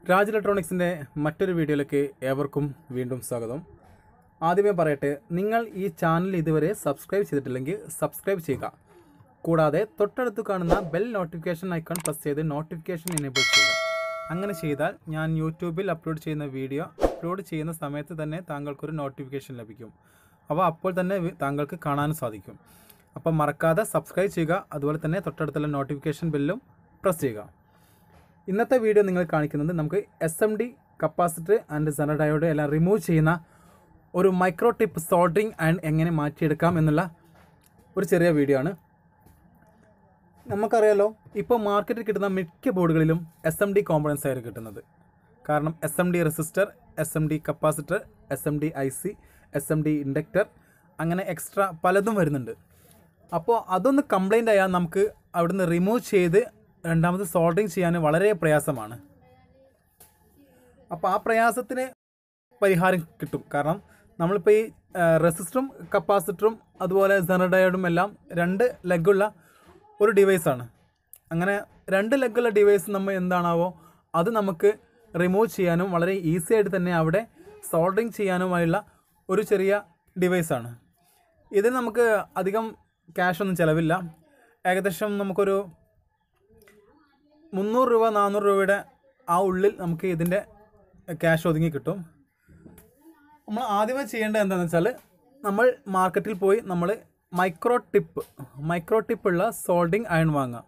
രാജ് ഇലക്ട്രോണിക്സിൻ്റെ മറ്റൊരു വീഡിയോയിലേക്ക് ഏവർക്കും വീണ്ടും സ്വാഗതം. ആദ്യമേ പറയട്ടെ, നിങ്ങൾ ഈ ചാനൽ ഇതുവരെ സബ്സ്ക്രൈബ് ചെയ്തിട്ടില്ലെങ്കിൽ സബ്സ്ക്രൈബ് ചെയ്യുക. കൂടാതെ തൊട്ടടുത്ത് കാണുന്ന ബെൽ നോട്ടിഫിക്കേഷൻ ഐക്കൺ പ്രസ് ചെയ്ത് നോട്ടിഫിക്കേഷൻ എനേബിൾ ചെയ്യുക. അങ്ങനെ ചെയ്താൽ ഞാൻ യൂട്യൂബിൽ അപ്ലോഡ് ചെയ്യുന്ന വീഡിയോ അപ്ലോഡ് ചെയ്യുന്ന സമയത്ത് തന്നെ താങ്കൾക്കൊരു നോട്ടിഫിക്കേഷൻ ലഭിക്കും. അപ്പോൾ തന്നെ താങ്കൾക്ക് കാണാനും സാധിക്കും. അപ്പോൾ മറക്കാതെ സബ്സ്ക്രൈബ് ചെയ്യുക. അതുപോലെ തന്നെ തൊട്ടടുത്തുള്ള നോട്ടിഫിക്കേഷൻ ബെല്ലും പ്രസ് ചെയ്യുക. ഇന്നത്തെ വീഡിയോ നിങ്ങൾ കാണിക്കുന്നത് നമുക്ക് SMD capacitor and Zener diode എല്ലാം റിമൂവ് ചെയ്യുന്ന ഒരു മൈക്രോ ടിപ്പ് സോൾഡറിങ് ആൻഡ് എങ്ങനെ മാറ്റിയെടുക്കാം എന്നുള്ള ഒരു ചെറിയ വീഡിയോ ആണ്. നമുക്കറിയാലോ, ഇപ്പോൾ മാർക്കറ്റിൽ കിട്ടുന്ന മിക്ക ബോർഡുകളിലും SMD കോമ്പണൻസ് ആയിരിക്കും കിട്ടുന്നത്. കാരണം SMD resistor, SMD capacitor, SMD IC, SMD inductor, അങ്ങനെ എക്സ്ട്രാ പലതും വരുന്നുണ്ട്. അപ്പോൾ അതൊന്ന് കംപ്ലൈൻ്റ് ആയാൽ നമുക്ക് അവിടുന്ന് റിമൂവ് ചെയ്ത് രണ്ടാമത് സോൾഡറിങ് ചെയ്യാൻ വളരെ പ്രയാസമാണ്. അപ്പോൾ ആ പ്രയാസത്തിന് പരിഹാരം കിട്ടും. കാരണം നമ്മളിപ്പോൾ ഈ റെസിസ്റ്ററും കപ്പാസിറ്ററും അതുപോലെ സെനർ ഡയോഡും എല്ലാം 2 ലെഗുള്ള ഒരു ഡിവൈസാണ്. അങ്ങനെ 2 ലെഗുള്ള ഡിവൈസ് നമ്മൾ എന്താണാവോ അത് നമുക്ക് റിമൂവ് ചെയ്യാനും വളരെ ഈസി ആയിട്ട് തന്നെ അവിടെ സോൾഡറിങ് ചെയ്യാനുമായുള്ള ഒരു ചെറിയ ഡിവൈസാണ്. ഇതിന് നമുക്ക് അധികം ക്യാഷൊന്നും ചിലവില്ല. ഏകദേശം നമുക്കൊരു 300 രൂപ 400 രൂപയുടെ ആ ഉള്ളിൽ നമുക്ക് ഇതിൻ്റെ ക്യാഷ് ഒതുങ്ങി കിട്ടും. നമ്മൾ ആദ്യമേ ചെയ്യേണ്ടത് എന്താണെന്ന് വെച്ചാൽ, നമ്മൾ മാർക്കറ്റിൽ പോയി നമ്മൾ മൈക്രോ ടിപ്പുള്ള സോൾഡറിങ് അയൺ വാങ്ങുക.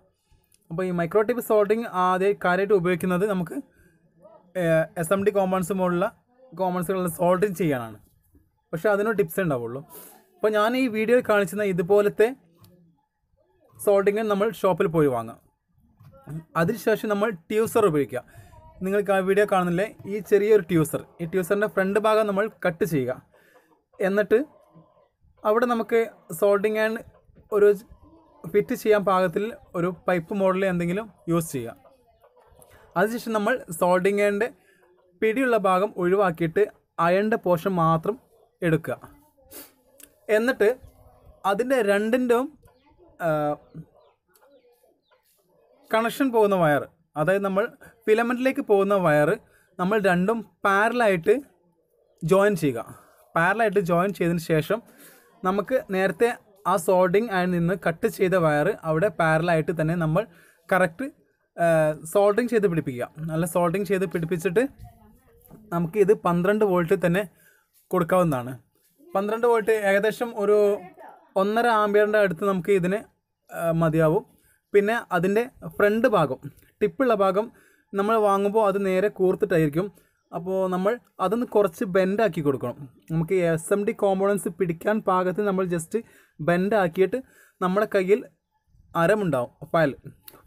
അപ്പോൾ ഈ മൈക്രോ ടിപ്പ് സോൾഡറിങ് ആദ്യം കാര്യമായിട്ട് ഉപയോഗിക്കുന്നത് നമുക്ക് SMD കോമ്പണൻസുകളുള്ള സോൾഡറിങ് ചെയ്യാനാണ്. പക്ഷേ അതിനൊരു ടിപ്സേ ഉണ്ടാവുള്ളൂ. അപ്പോൾ ഞാൻ ഈ വീഡിയോയിൽ കാണിച്ചിരുന്ന ഇതുപോലത്തെ സോൾഡറിങ് നമ്മൾ ഷോപ്പിൽ പോയി വാങ്ങാം. അതിനുശേഷം നമ്മൾ ട്യൂസർ ഉപയോഗിക്കുക. നിങ്ങൾക്ക് ആ വീഡിയോ കാണുന്നില്ലേ, ഈ ചെറിയൊരു ട്യൂസർ, ഈ ട്യൂസറിൻ്റെ ഫ്രണ്ട് ഭാഗം നമ്മൾ കട്ട് ചെയ്യുക. എന്നിട്ട് അവിടെ നമുക്ക് സോൾഡറിങ് ആൻഡ് ഒരു ഫിറ്റ് ചെയ്യാൻ പാകത്തിൽ ഒരു പൈപ്പ് മോഡൽ എന്തെങ്കിലും യൂസ് ചെയ്യുക. അതിനുശേഷം നമ്മൾ സോൾഡറിങ് ആൻഡ് പിടിയുള്ള ഭാഗം ഒഴിവാക്കിയിട്ട് അയണിൻ്റെ പോർഷൻ മാത്രം എടുക്കുക. എന്നിട്ട് അതിൻ്റെ രണ്ടിൻ്റെയും കണക്ഷൻ പോകുന്ന വയർ, അതായത് നമ്മൾ ഫിലമെൻറ്റിലേക്ക് പോകുന്ന വയർ നമ്മൾ രണ്ടും പാരലായിട്ട് ജോയിൻ ചെയ്യുക. പാരലായിട്ട് ജോയിൻ ചെയ്തതിന് ശേഷം നമുക്ക് നേരത്തെ ആ സോൾഡറിങ് ആയി നിന്ന് കട്ട് ചെയ്ത വയർ അവിടെ പാരലായിട്ട് തന്നെ നമ്മൾ കറക്റ്റ് സോൾഡറിങ് ചെയ്ത് പിടിപ്പിക്കുക. നല്ല സോൾഡറിങ് ചെയ്ത് പിടിപ്പിച്ചിട്ട് നമുക്ക് ഇത് 12 വോൾട്ട് തന്നെ കൊടുക്കാവുന്നതാണ്. 12 വോൾട്ട് ഏകദേശം ഒരു 1.5 ആംപിയറിൻ്റെ അടുത്ത് നമുക്ക് ഇതിന് മതിയാവും. പിന്നെ അതിൻ്റെ ഫ്രണ്ട് ഭാഗം, ടിപ്പുള്ള ഭാഗം നമ്മൾ വാങ്ങുമ്പോൾ അത് നേരെ കൂർത്തിട്ടായിരിക്കും. അപ്പോൾ നമ്മൾ അതൊന്ന് കുറച്ച് ബെൻഡാക്കി കൊടുക്കണം. നമുക്ക് SMD കോമ്പോണൻസ് പിടിക്കാൻ പാകത്തിൽ നമ്മൾ ജസ്റ്റ് ബെൻഡാക്കിയിട്ട് നമ്മുടെ അരമുണ്ടാവും,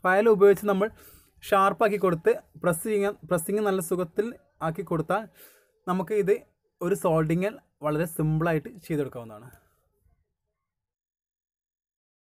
ഫയൽ ഉപയോഗിച്ച് നമ്മൾ ഷാർപ്പാക്കി കൊടുത്ത് പ്രസ്സിങ് നല്ല സുഖത്തിൽ ആക്കി കൊടുത്താൽ നമുക്ക് ഇത് ഒരു സോൾഡറിങ് വളരെ സിമ്പിളായിട്ട് ചെയ്തെടുക്കാവുന്നതാണ്.